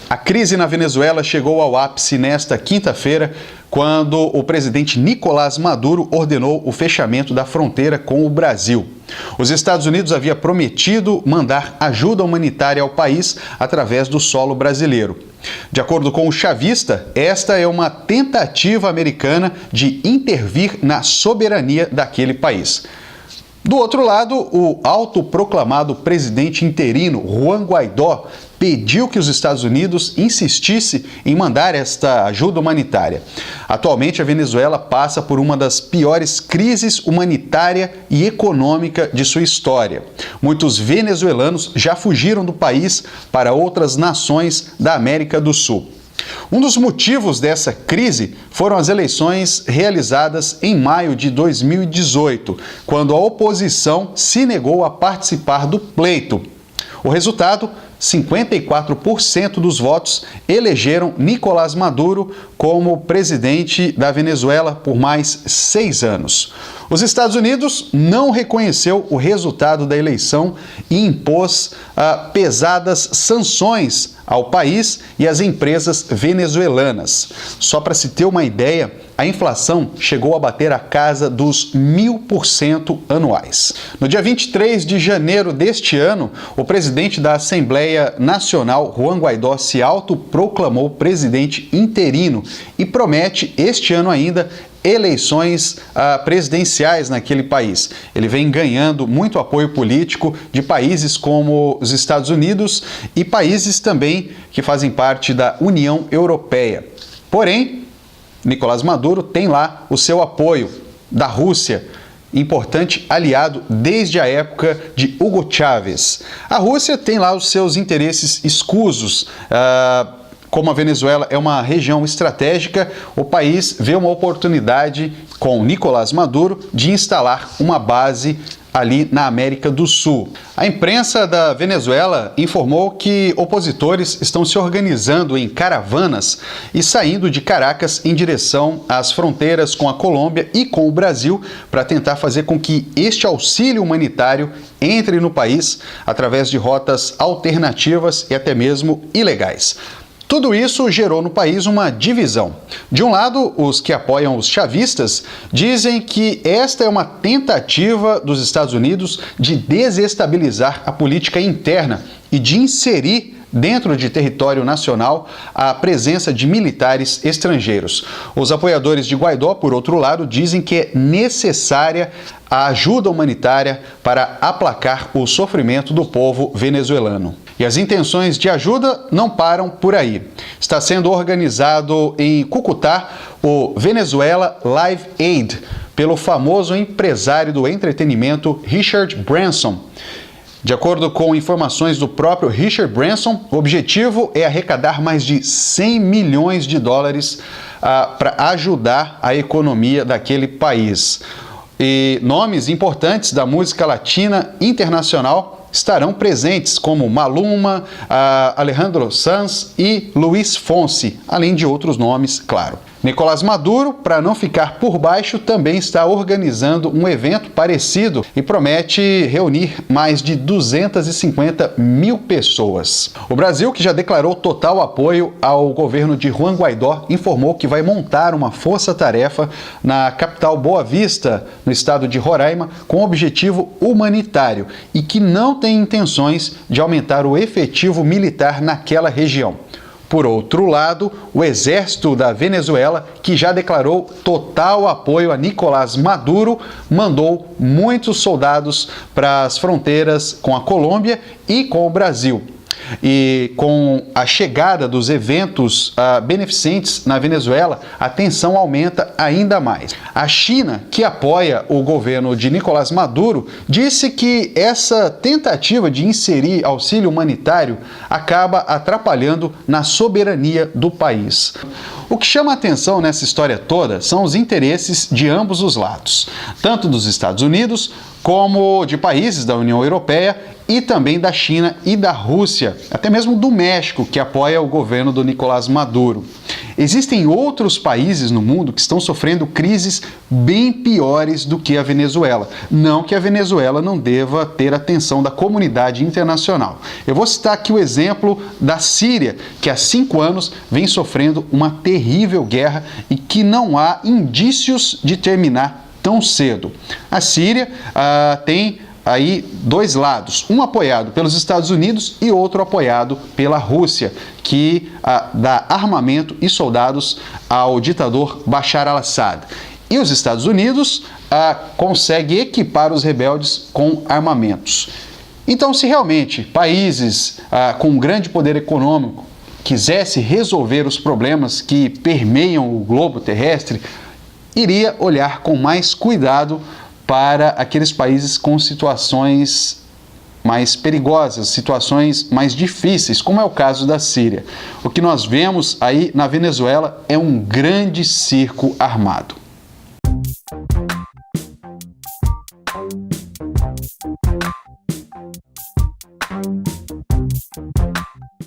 A crise na Venezuela chegou ao ápice nesta quinta-feira, quando o presidente Nicolás Maduro ordenou o fechamento da fronteira com o Brasil. Os Estados Unidos haviam prometido mandar ajuda humanitária ao país através do solo brasileiro. De acordo com o chavista, esta é uma tentativa americana de intervir na soberania daquele país. Do outro lado, o autoproclamado presidente interino, Juan Guaidó, pediu que os Estados Unidos insistisse em mandar esta ajuda humanitária. Atualmente, a Venezuela passa por uma das piores crises humanitária e econômica de sua história. Muitos venezuelanos já fugiram do país para outras nações da América do Sul. Um dos motivos dessa crise foram as eleições realizadas em maio de 2018, quando a oposição se negou a participar do pleito. O resultado: 54% dos votos elegeram Nicolás Maduro como presidente da Venezuela por mais 6 anos. Os Estados Unidos não reconheceu o resultado da eleição e impôs pesadas sanções ao país e às empresas venezuelanas. Só para se ter uma ideia, a inflação chegou a bater a casa dos 1000% anuais. No dia 23 de janeiro deste ano, o presidente da Assembleia Nacional, Juan Guaidó, se autoproclamou presidente interino e promete este ano ainda eleições presidenciais naquele país. Ele vem ganhando muito apoio político de países como os Estados Unidos e países também que fazem parte da União Europeia. Porém, Nicolás Maduro tem lá o seu apoio da Rússia, importante aliado desde a época de Hugo Chávez. A Rússia tem lá os seus interesses escusos. Como a Venezuela é uma região estratégica, o país vê uma oportunidade com Nicolás Maduro de instalar uma base ali na América do Sul. A imprensa da Venezuela informou que opositores estão se organizando em caravanas e saindo de Caracas em direção às fronteiras com a Colômbia e com o Brasil para tentar fazer com que este auxílio humanitário entre no país através de rotas alternativas e até mesmo ilegais. Tudo isso gerou no país uma divisão. De um lado, os que apoiam os chavistas dizem que esta é uma tentativa dos Estados Unidos de desestabilizar a política interna e de inserir dentro de território nacional a presença de militares estrangeiros. Os apoiadores de Guaidó, por outro lado, dizem que é necessária a ajuda humanitária para aplacar o sofrimento do povo venezuelano. E as intenções de ajuda não param por aí. Está sendo organizado em Cúcuta o Venezuela Live Aid, pelo famoso empresário do entretenimento Richard Branson. De acordo com informações do próprio Richard Branson, o objetivo é arrecadar mais de 100 milhões de dólares para ajudar a economia daquele país. E nomes importantes da música latina internacional estarão presentes, como Maluma, Alejandro Sanz e Luiz Fonsi, além de outros nomes, claro. Nicolás Maduro, para não ficar por baixo, também está organizando um evento parecido e promete reunir mais de 250 mil pessoas. O Brasil, que já declarou total apoio ao governo de Juan Guaidó, informou que vai montar uma força-tarefa na capital Boa Vista, no estado de Roraima, com objetivo humanitário e que não tem intenções de aumentar o efetivo militar naquela região. Por outro lado, o exército da Venezuela, que já declarou total apoio a Nicolás Maduro, mandou muitos soldados para as fronteiras com a Colômbia e com o Brasil. E com a chegada dos eventos beneficentes na Venezuela, a tensão aumenta ainda mais. A China, que apoia o governo de Nicolás Maduro, disse que essa tentativa de inserir auxílio humanitário acaba atrapalhando na soberania do país. O que chama a atenção nessa história toda são os interesses de ambos os lados, tanto dos Estados Unidos como de países da União Europeia e também da China e da Rússia, até mesmo do México, que apoia o governo do Nicolás Maduro. Existem outros países no mundo que estão sofrendo crises bem piores do que a Venezuela. Não que a Venezuela não deva ter atenção da comunidade internacional. Eu vou citar aqui o exemplo da Síria, que há 5 anos vem sofrendo uma terrível guerra e que não há indícios de terminar tão cedo. A Síria tem aí 2 lados, um apoiado pelos Estados Unidos e outro apoiado pela Rússia, que dá armamento e soldados ao ditador Bashar al-Assad. E os Estados Unidos conseguem equipar os rebeldes com armamentos. Então, se realmente países com grande poder econômico quisessem resolver os problemas que permeiam o globo terrestre, iria olhar com mais cuidado para aqueles países com situações mais perigosas, situações mais difíceis, como é o caso da Síria. O que nós vemos aí na Venezuela é um grande circo armado.